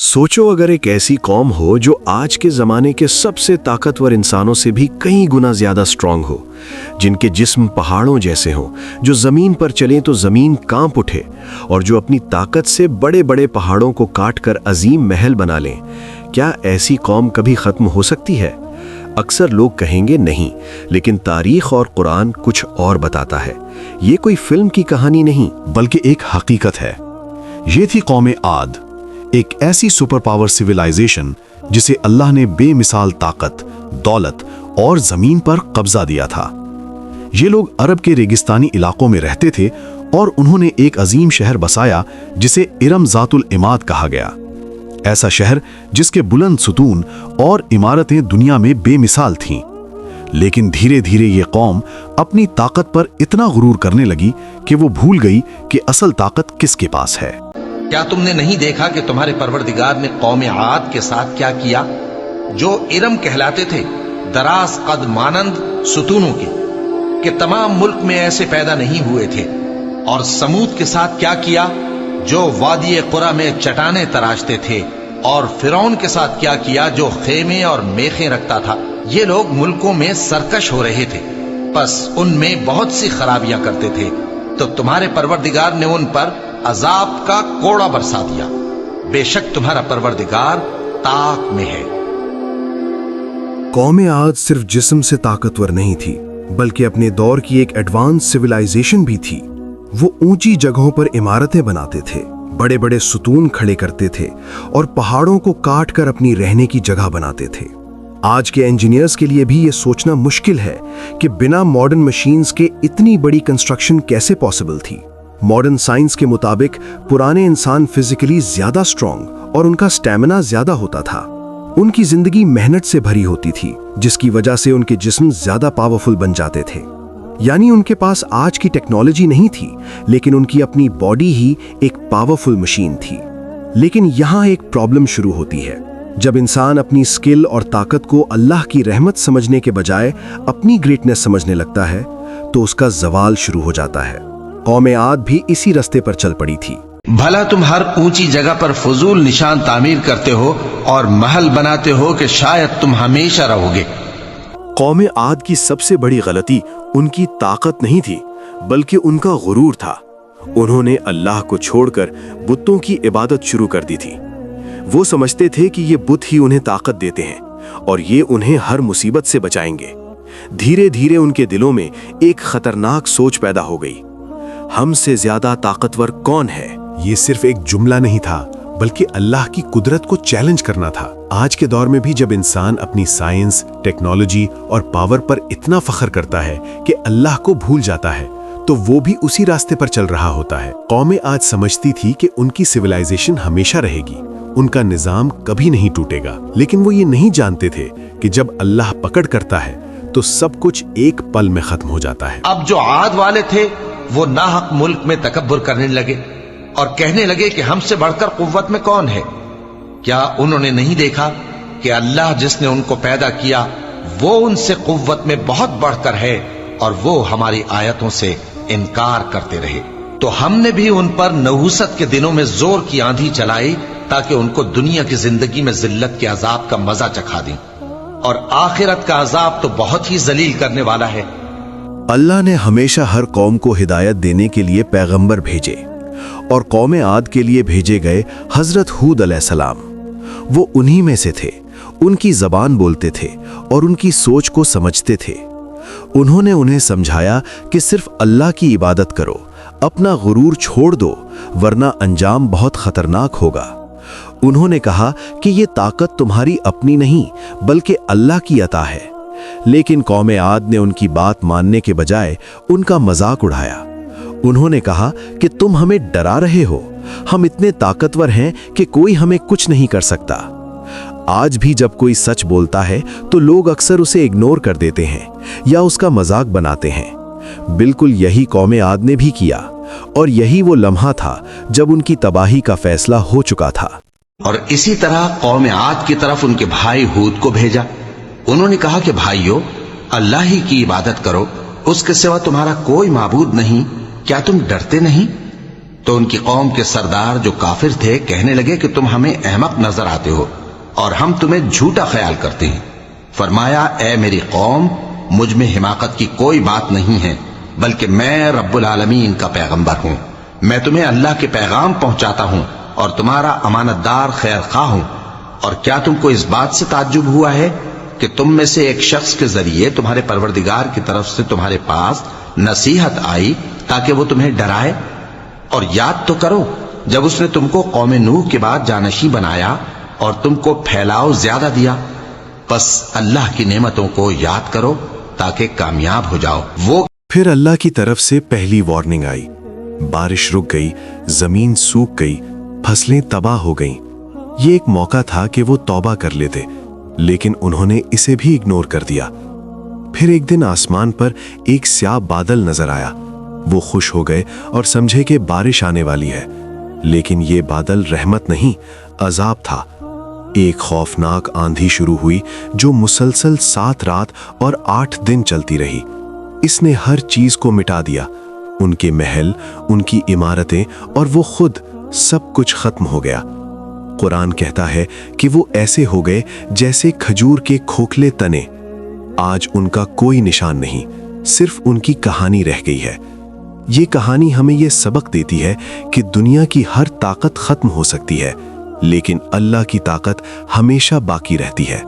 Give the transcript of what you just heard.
सोचो अगर एक ऐसी कौम हो जो आज के ज़माने के सबसे ताकतवर इंसानों से भी कई गुना ज़्यादा स्ट्रांग हो, जिनके जिस्म पहाड़ों जैसे हों, जो ज़मीन पर चलें तो ज़मीन कांप उठे और जो अपनी ताकत से बड़े बड़े पहाड़ों को काट कर अजीम महल बना लें। क्या ऐसी कौम कभी ख़त्म हो सकती है? अक्सर लोग कहेंगे नहीं, लेकिन तारीख और कुरान कुछ और बताता है। ये कोई फिल्म की कहानी नहीं, बल्कि एक हकीकत है। ये थी कौम आद, एक ऐसी सुपर पावर सिविलाइजेशन जिसे अल्लाह ने बेमिसाल ताकत, दौलत और जमीन पर कब्जा दिया था। ये लोग अरब के रेगिस्तानी इलाकों में रहते थे और उन्होंने एक अजीम शहर बसाया जिसे इरम ज़ातुल इमाद कहा गया। ऐसा शहर जिसके बुलंद सुतून और इमारतें दुनिया में बेमिसाल थीं। लेकिन धीरे धीरे ये कौम अपनी ताकत पर इतना गुरूर करने लगी कि वो भूल गई कि असल ताकत किसके पास है। क्या तुमने नहीं देखा कि तुम्हारे परवरदिगार ने कौम आद के साथ क्या किया, जो इरम कहलाते थे, दराज कद मानंद सुतूनों के, कि तमाम मुल्क में ऐसे पैदा नहीं हुए थे। और समूद के साथ क्या किया, जो वादी कुरा में चट्टानें तराशते थे। और फिरौन के साथ क्या किया, जो खेमे और मेखें रखता था। ये लोग मुल्कों में सरकश हो रहे थे, बस उनमें बहुत सी खराबियां करते थे, तो तुम्हारे परवरदिगार ने उन पर अजाब का कोड़ा बरसा दिया। बेशक तुम्हारा परवरदिगार ताक में है। कौम आद सिर्फ जिस्म से ताकतवर नहीं थी, बल्कि अपने दौर की एक एडवांस सिविलाइजेशन भी थी। वो ऊंची जगहों पर इमारतें बनाते थे, बड़े बड़े सुतून खड़े करते थे और पहाड़ों को काट कर अपनी रहने की जगह बनाते थे। आज के इंजीनियर्स के लिए भी ये सोचना मुश्किल है कि बिना मॉडर्न मशीन्स के इतनी बड़ी कंस्ट्रक्शन कैसे पॉसिबल थी। मॉडर्न साइंस के मुताबिक पुराने इंसान फिजिकली ज्यादा स्ट्रॉन्ग और उनका स्टैमिना ज्यादा होता था। उनकी जिंदगी मेहनत से भरी होती थी, जिसकी वजह से उनके जिस्म ज्यादा पावरफुल बन जाते थे। यानी उनके पास आज की टेक्नोलॉजी नहीं थी, लेकिन उनकी अपनी बॉडी ही एक पावरफुल मशीन थी। लेकिन यहाँ एक प्रॉब्लम शुरू होती है। जब इंसान अपनी स्किल और ताकत को अल्लाह की रहमत समझने के बजाय अपनी ग्रेटनेस समझने लगता है, तो उसका जवाल शुरू हो जाता है। कौम आद भी इसी रास्ते पर चल पड़ी थी। भला तुम हर ऊंची जगह पर फजूल निशान तामीर करते हो और महल बनाते हो कि शायद तुम हमेशा रहोगे। कौम आद की सबसे बड़ी गलती उनकी ताकत नहीं थी, बल्कि उनका गुरूर था। उन्होंने अल्लाह को छोड़कर बुतों की इबादत शुरू कर दी थी। वो समझते थे कि ये बुत ही उन्हें ताकत देते हैं और ये उन्हें हर मुसीबत से बचाएंगे। धीरे धीरे उनके दिलों में एक खतरनाक सोच पैदा हो गई। हमसे ज्यादा ताकतवर कौन है? ये सिर्फ एक जुमला नहीं था, बल्कि अल्लाह की कुदरत को चैलेंज करना था। आज के दौर में भी जब इंसान अपनी साइंस, टेक्नोलॉजी और पावर पर इतना फख्र करता है कि अल्लाह को भूल जाता है, तो वो भी उसी रास्ते पर चल रहा होता है। कौम आज समझती थी कि उनकी सिविलाइजेशन हमेशा रहेगी, उनका निजाम कभी नहीं टूटेगा। लेकिन वो ये नहीं जानते थे कि जब अल्लाह पकड़ करता है तो सब कुछ एक पल में खत्म हो जाता है। अब जो आद वाले थे वो नाहक मुल्क में तकब्बुर करने लगे और कहने लगे कि हमसे बढ़कर कुव्वत में कौन है। क्या उन्होंने नहीं देखा कि अल्लाह जिसने उनको पैदा किया वो उनसे कुव्वत में बहुत बढ़कर है और वो हमारी आयतों से इनकार करते रहे। तो हमने भी उन पर नहुसत के दिनों में जोर की आंधी चलाई ताकि उनको दुनिया की जिंदगी में जिल्लत के अजाब का मजा चखा दें, और आखिरत का अजाब तो बहुत ही जलील करने वाला है। अल्लाह ने हमेशा हर कौम को हिदायत देने के लिए पैगंबर भेजे, और कौम आद के लिए भेजे गए हजरत हूद अलैहिस्सलाम। वो उन्हीं में से थे, उनकी जबान बोलते थे और उनकी सोच को समझते थे। उन्होंने उन्हें समझाया कि सिर्फ अल्लाह की इबादत करो, अपना गुरूर छोड़ दो, वरना अंजाम बहुत खतरनाक होगा। उन्होंने कहा कि ये ताकत तुम्हारी अपनी नहीं, बल्कि अल्लाह की अता है। लेकिन कौम आद ने उनकी बात मानने के बजाय उनका मजाक उड़ाया। उन्होंने कहा कि तुम हमें डरा रहे हो, हम इतने ताकतवर हैं कि कोई हमें कुछ नहीं कर सकता। आज भी जब कोई सच बोलता है तो लोग अक्सर उसे इग्नोर कर देते हैं या उसका मजाक बनाते हैं। बिल्कुल यही कौम आद ने भी किया, और यही वो लम्हा था जब उनकी तबाही का फैसला हो चुका था। और इसी तरह कौम आद की तरफ उनके भाई हूद को भेजा। उन्होंने कहा कि भाइयों, अल्लाह ही की इबादत करो, उसके सिवा तुम्हारा कोई माबूद नहीं। क्या तुम डरते नहीं? تو ان کی قوم کے سردار جو کافر تھے کہنے لگے کہ تم ہمیں احمق نظر آتے ہو اور ہم تمہیں جھوٹا خیال کرتے ہیں۔ فرمایا اے میری قوم، مجھ میں حماقت کی کوئی بات نہیں ہے، بلکہ میں رب العالمین کا پیغمبر ہوں۔ میں تمہیں اللہ کے پیغام پہنچاتا ہوں اور تمہارا امانت دار خیر خواہ ہوں۔ اور کیا تم کو اس بات سے تعجب ہوا ہے کہ تم میں سے ایک شخص کے ذریعے تمہارے پروردگار کی طرف سے تمہارے پاس نصیحت آئی تاکہ وہ تمہیں ڈرائے؟ اور یاد تو کرو جب اس نے تم کو قوم نوح کے بعد جانشین بنایا اور تم کو پھیلاؤ زیادہ دیا۔ بس اللہ کی نعمتوں کو یاد کرو تاکہ کامیاب ہو جاؤ۔ وہ پھر اللہ کی طرف سے پہلی وارننگ آئی، بارش رک گئی، زمین سوکھ گئی، فصلیں تباہ ہو گئیں۔ یہ ایک موقع تھا کہ وہ توبہ کر لیتے، لیکن انہوں نے اسے بھی اگنور کر دیا۔ پھر ایک دن آسمان پر ایک سیاہ بادل نظر آیا۔ وہ خوش ہو گئے اور سمجھے کہ بارش آنے والی ہے، لیکن یہ بادل رحمت نہیں، عذاب تھا۔ ایک خوفناک آندھی شروع ہوئی جو مسلسل 7 رات اور 8 دن چلتی رہی۔ اس نے ہر چیز کو مٹا دیا، ان کے محل، ان کی عمارتیں اور وہ خود، سب کچھ ختم ہو گیا۔ قرآن کہتا ہے کہ وہ ایسے ہو گئے جیسے کھجور کے کھوکھلے تنے۔ آج ان کا کوئی نشان نہیں، صرف ان کی کہانی رہ گئی ہے۔ یہ کہانی ہمیں یہ سبق دیتی ہے کہ دنیا کی ہر طاقت ختم ہو سکتی ہے، لیکن اللہ کی طاقت ہمیشہ باقی رہتی ہے۔